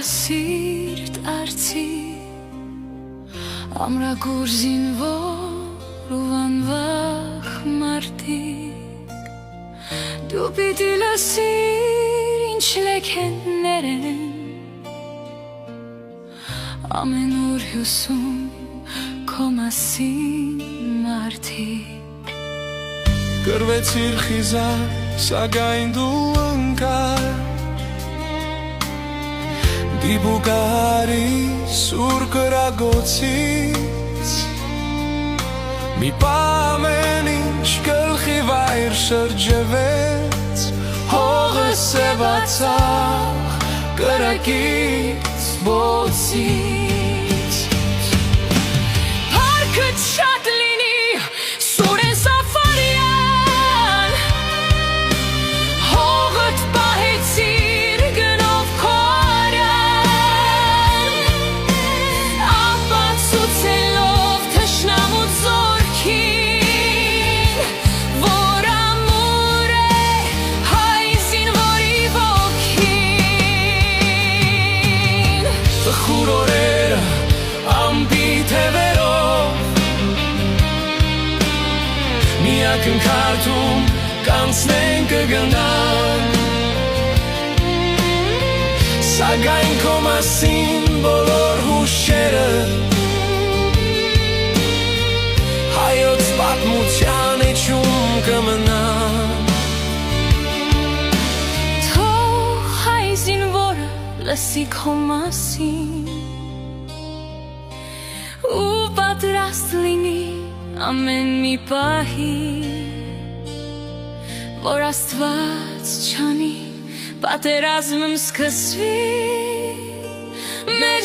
սիրտ արցի ամրագուր զինվոր ու անվախ մարդիկ դու պիտի լսիր ինչ լեքեններ են ամեն օր հյուսում քո մասին մարդիկ Կրվեցիր խիզար, սակայն դու ընկար Դիբուկարի սուր կրագոցից Մի պամեն ինչ գլխի վայր շրջվեց Հողը սևացավ կրակից բոցից Փառքը շատ լինի Սուրեն Սաֆարյան Հողդ պահեցիր գնով քո արյան Ապացուցելով թշնամու զորքին Որ ամուր է հայ զինվորի ոգին Տխուր օրերը ամպի թևերով Միակ ընկարդում կանցնեն կգնան Սակայն քո մասին բոլոր հուշերը Հայոց պատմության էջում կմնան Թող հայ զինվորը լսի քո մասին ու պատրաստ լինի ամեն մի պահի որ Աստված չանի պատերազմը սկսվի մեր